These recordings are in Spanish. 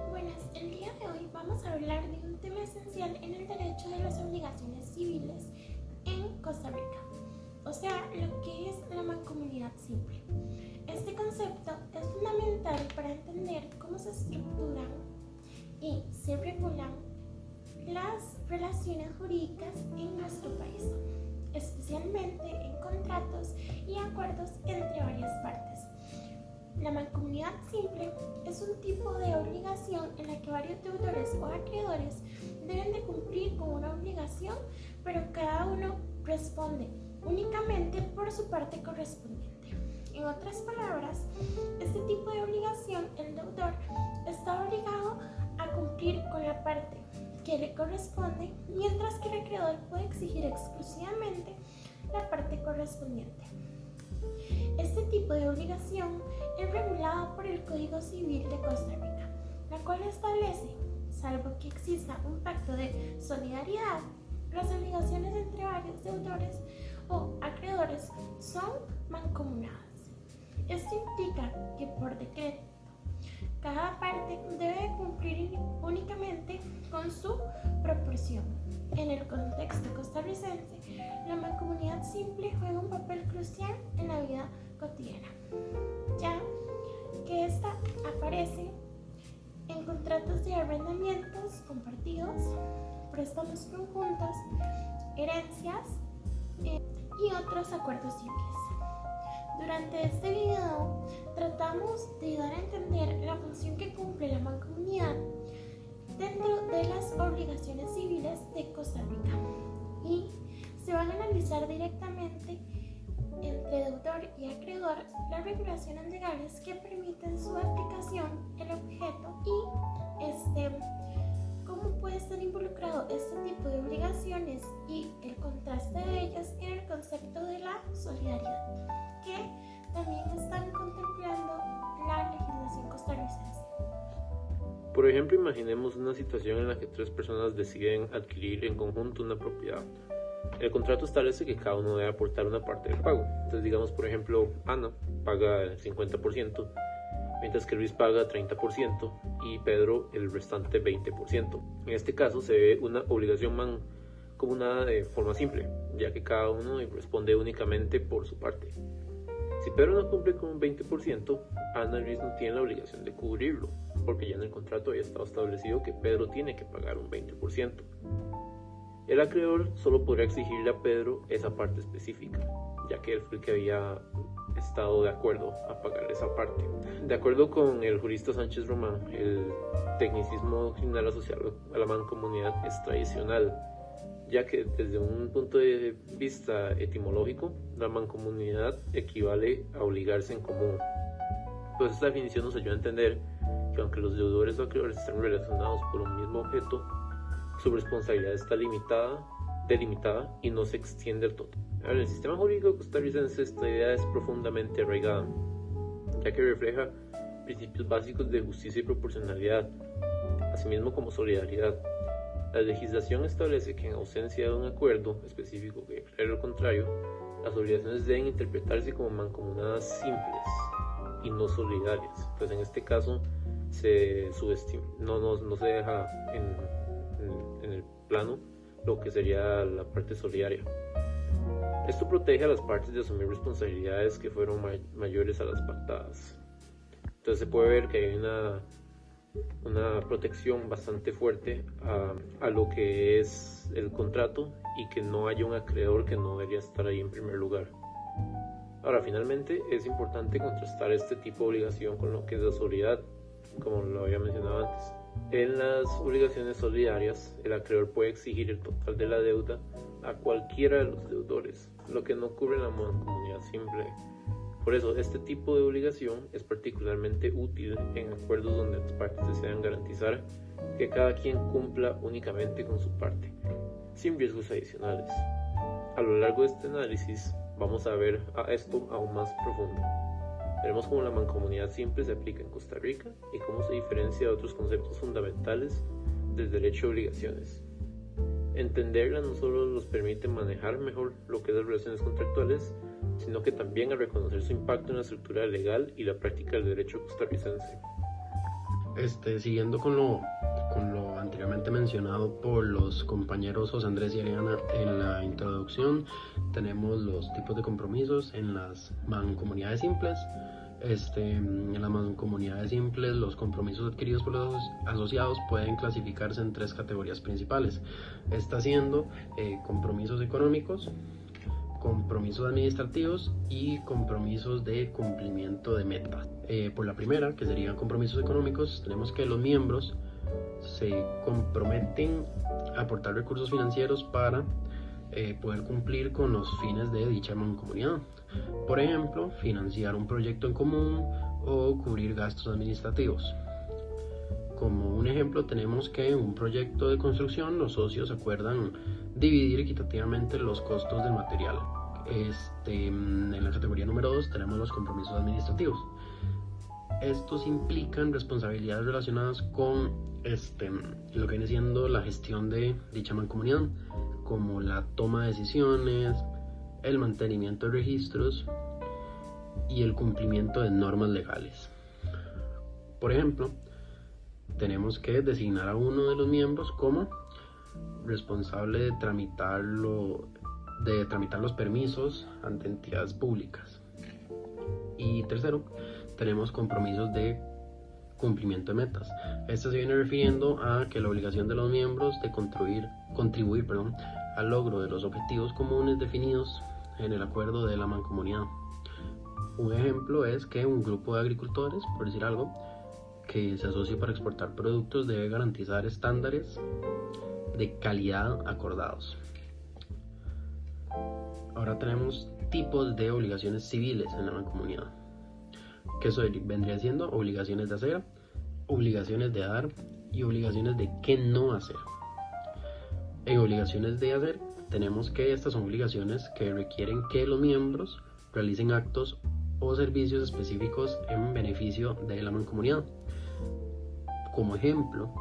Buenas, el día de hoy vamos a hablar de un tema esencial en el derecho de las obligaciones civiles en Costa Rica, o sea, lo que es la mancomunidad simple. Este concepto es fundamental para entender cómo se estructuran y se regulan las relaciones jurídicas en nuestro país, especialmente en contratos y acuerdos entre varias partes. La mancomunidad simple es un tipo de obligación en la que varios deudores o acreedores deben de cumplir con una obligación, pero cada uno responde únicamente por su parte correspondiente. En otras palabras, este tipo de obligación, el deudor está obligado a cumplir con la parte que le corresponde, mientras que el acreedor puede exigir exclusivamente la parte correspondiente. Este tipo de obligación es regulada por el Código Civil de Costa Rica, la cual establece, salvo que exista un pacto de solidaridad, las obligaciones entre varios deudores o acreedores son mancomunadas. Esto implica que por decreto, cada parte debe cumplir únicamente con su proporción. En el contexto costarricense, la mancomunidad simple juega un papel crucial en la vida cotidiana, ya que esta aparece en contratos de arrendamientos compartidos, préstamos conjuntos, herencias y otros acuerdos civiles. Durante este video tratamos de dar a entender la función que cumple la mancomunidad dentro de las obligaciones civiles de Costa Rica y se van a analizar directamente entre deudor y acreedor las regulaciones legales que permiten su aplicación, el objeto y cómo puede estar involucrado este tipo de obligaciones y el contraste de ellas en el concepto de la solidaridad, que también están contemplando la legislación costarricense. Por ejemplo, imaginemos una situación en la que tres personas deciden adquirir en conjunto una propiedad. El contrato establece que cada uno debe aportar una parte del pago. Entonces, digamos, por ejemplo, Ana paga el 50%, mientras que Luis paga 30% y Pedro el restante 20%. En este caso se ve una obligación mancomunada de forma simple, ya que cada uno responde únicamente por su parte. Si Pedro no cumple con un 20%, Ana y Luis no tienen la obligación de cubrirlo, porque ya en el contrato había estado establecido que Pedro tiene que pagar un 20%. El acreedor solo podrá exigirle a Pedro esa parte específica, ya que él fue el que había estado de acuerdo a pagar esa parte. De acuerdo con el jurista Sánchez Román, el tecnicismo doctrinal asociado a la mancomunidad es tradicional, ya que desde un punto de vista etimológico, la mancomunidad equivale a obligarse en común. Pues esta definición nos ayuda a entender que aunque los deudores o acreedores estén relacionados por un mismo objeto, su responsabilidad está delimitada y no se extiende al todo. En el sistema jurídico costarricense esta idea es profundamente arraigada, ya que refleja principios básicos de justicia y proporcionalidad, asimismo como solidaridad. La legislación establece que en ausencia de un acuerdo específico que declare lo contrario, las obligaciones deben interpretarse como mancomunadas simples y no solidarias. Pues en este caso se subestima, no se deja en el plano lo que sería la parte solidaria. Esto protege a las partes de asumir responsabilidades que fueron mayores a las pactadas. Entonces se puede ver que hay una protección bastante fuerte a lo que es el contrato y que no haya un acreedor que no debería estar ahí en primer lugar. Ahora, finalmente es importante contrastar este tipo de obligación con lo que es la solidaridad, como lo había mencionado antes. En las obligaciones solidarias, el acreedor puede exigir el total de la deuda a cualquiera de los deudores, lo que no cubre la mancomunidad simple. Por eso, este tipo de obligación es particularmente útil en acuerdos donde las partes desean garantizar que cada quien cumpla únicamente con su parte, sin riesgos adicionales. A lo largo de este análisis, vamos a ver esto aún más profundo. Veremos cómo la mancomunidad simple se aplica en Costa Rica y cómo se diferencia de otros conceptos fundamentales del derecho de obligaciones. Entenderla no solo nos permite manejar mejor lo que es las relaciones contractuales, sino que también a reconocer su impacto en la estructura legal y la práctica del derecho costarricense. Siguiendo con lo anteriormente mencionado por los compañeros José Andrés y Ariana en la introducción, tenemos los tipos de compromisos en las mancomunidades simples. En las mancomunidades simples, los compromisos adquiridos por los asociados pueden clasificarse en 3 categorías principales, siendo compromisos económicos, compromisos administrativos y compromisos de cumplimiento de metas. Por la primera, que serían compromisos económicos, tenemos que los miembros se comprometen a aportar recursos financieros para poder cumplir con los fines de dicha mancomunidad. Por ejemplo, financiar un proyecto en común o cubrir gastos administrativos. Como un ejemplo, tenemos que en un proyecto de construcción los socios acuerdan dividir equitativamente los costos del material. En la categoría número 2 tenemos los compromisos administrativos. Estos implican responsabilidades relacionadas con lo que viene siendo la gestión de dicha mancomunidad, como la toma de decisiones, el mantenimiento de registros y el cumplimiento de normas legales. Por ejemplo, tenemos que designar a uno de los miembros como responsable de tramitar los permisos ante entidades públicas. Y tercero, tenemos compromisos de cumplimiento de metas. Esto se viene refiriendo a que la obligación de los miembros de contribuir al logro de los objetivos comunes definidos en el acuerdo de la mancomunidad. Un ejemplo es que un grupo de agricultores, por decir algo, que se asocie para exportar productos debe garantizar estándares de calidad acordados. Ahora tenemos tipos de obligaciones civiles en la mancomunidad, que eso vendría siendo obligaciones de hacer, obligaciones de dar y obligaciones de qué no hacer. En obligaciones de hacer tenemos que estas son obligaciones que requieren que los miembros realicen actos o servicios específicos en beneficio de la mancomunidad. Como ejemplo,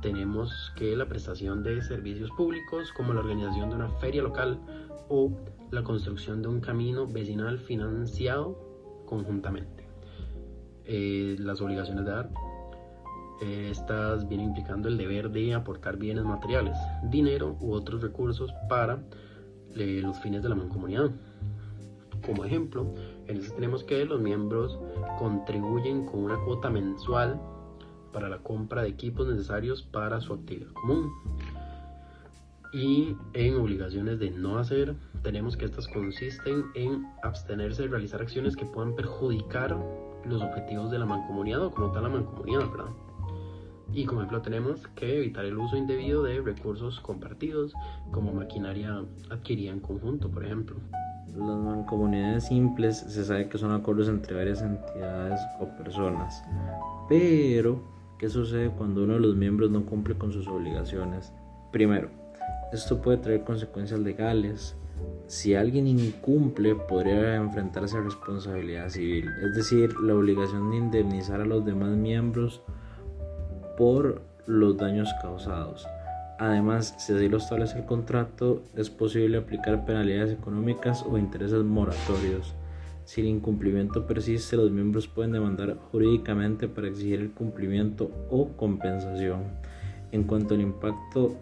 tenemos que la prestación de servicios públicos como la organización de una feria local o la construcción de un camino vecinal financiado conjuntamente. Las obligaciones de dar, estas vienen implicando el deber de aportar bienes materiales, dinero u otros recursos para los fines de la mancomunidad. Como ejemplo, en este tenemos que los miembros contribuyen con una cuota mensual para la compra de equipos necesarios para su actividad común. Y en obligaciones de no hacer, tenemos que estas consisten en abstenerse de realizar acciones que puedan perjudicar los objetivos de la mancomunidad o como tal la mancomunidad, ¿verdad? Y como ejemplo tenemos que evitar el uso indebido de recursos compartidos como maquinaria adquirida en conjunto, por ejemplo. Las mancomunidades simples se sabe que son acuerdos entre varias entidades o personas, pero ¿qué sucede cuando uno de los miembros no cumple con sus obligaciones? Primero, esto puede traer consecuencias legales. Si alguien incumple, podría enfrentarse a responsabilidad civil, es decir, la obligación de indemnizar a los demás miembros por los daños causados. Además, si así lo establece el contrato, es posible aplicar penalidades económicas o intereses moratorios. Si el incumplimiento persiste, los miembros pueden demandar jurídicamente para exigir el cumplimiento o compensación. En cuanto al impacto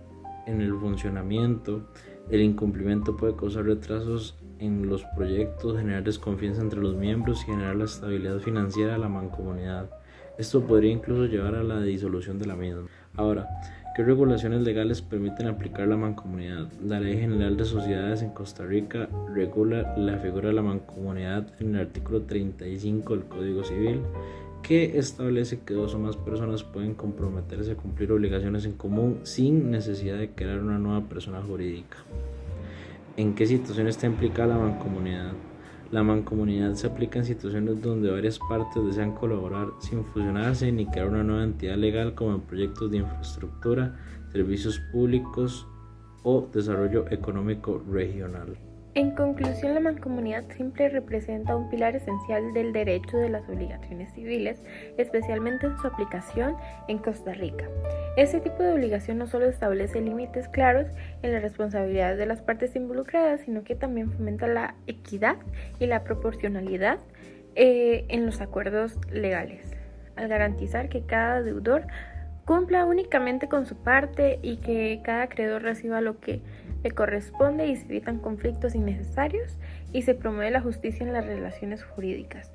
en el funcionamiento, el incumplimiento puede causar retrasos en los proyectos, generar desconfianza entre los miembros y generar la estabilidad financiera de la mancomunidad. Esto podría incluso llevar a la disolución de la misma. Ahora, ¿qué regulaciones legales permiten aplicar la mancomunidad? La Ley General de Sociedades en Costa Rica regula la figura de la mancomunidad en el artículo 35 del Código Civil, que establece que 2 o más personas pueden comprometerse a cumplir obligaciones en común sin necesidad de crear una nueva persona jurídica. ¿En qué situaciones está implicada la mancomunidad? La mancomunidad se aplica en situaciones donde varias partes desean colaborar sin fusionarse ni crear una nueva entidad legal, como en proyectos de infraestructura, servicios públicos o desarrollo económico regional. En conclusión, la mancomunidad simple representa un pilar esencial del derecho de las obligaciones civiles, especialmente en su aplicación en Costa Rica. Este tipo de obligación no solo establece límites claros en las responsabilidades de las partes involucradas, sino que también fomenta la equidad y la proporcionalidad en los acuerdos legales. al garantizar que cada deudor cumpla únicamente con su parte y que cada acreedor reciba lo que le corresponde y se evitan conflictos innecesarios y se promueve la justicia en las relaciones jurídicas.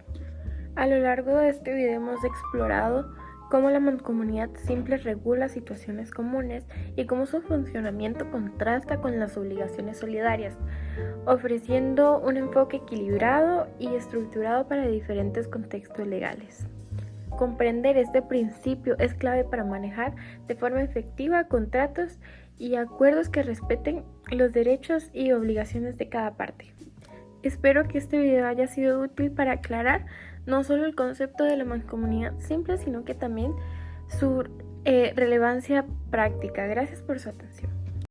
A lo largo de este video hemos explorado cómo la mancomunidad simple regula situaciones comunes y cómo su funcionamiento contrasta con las obligaciones solidarias, ofreciendo un enfoque equilibrado y estructurado para diferentes contextos legales. Comprender este principio es clave para manejar de forma efectiva contratos y acuerdos que respeten los derechos y obligaciones de cada parte. Espero que este video haya sido útil para aclarar no solo el concepto de la mancomunidad simple, sino que también su relevancia práctica. Gracias por su atención.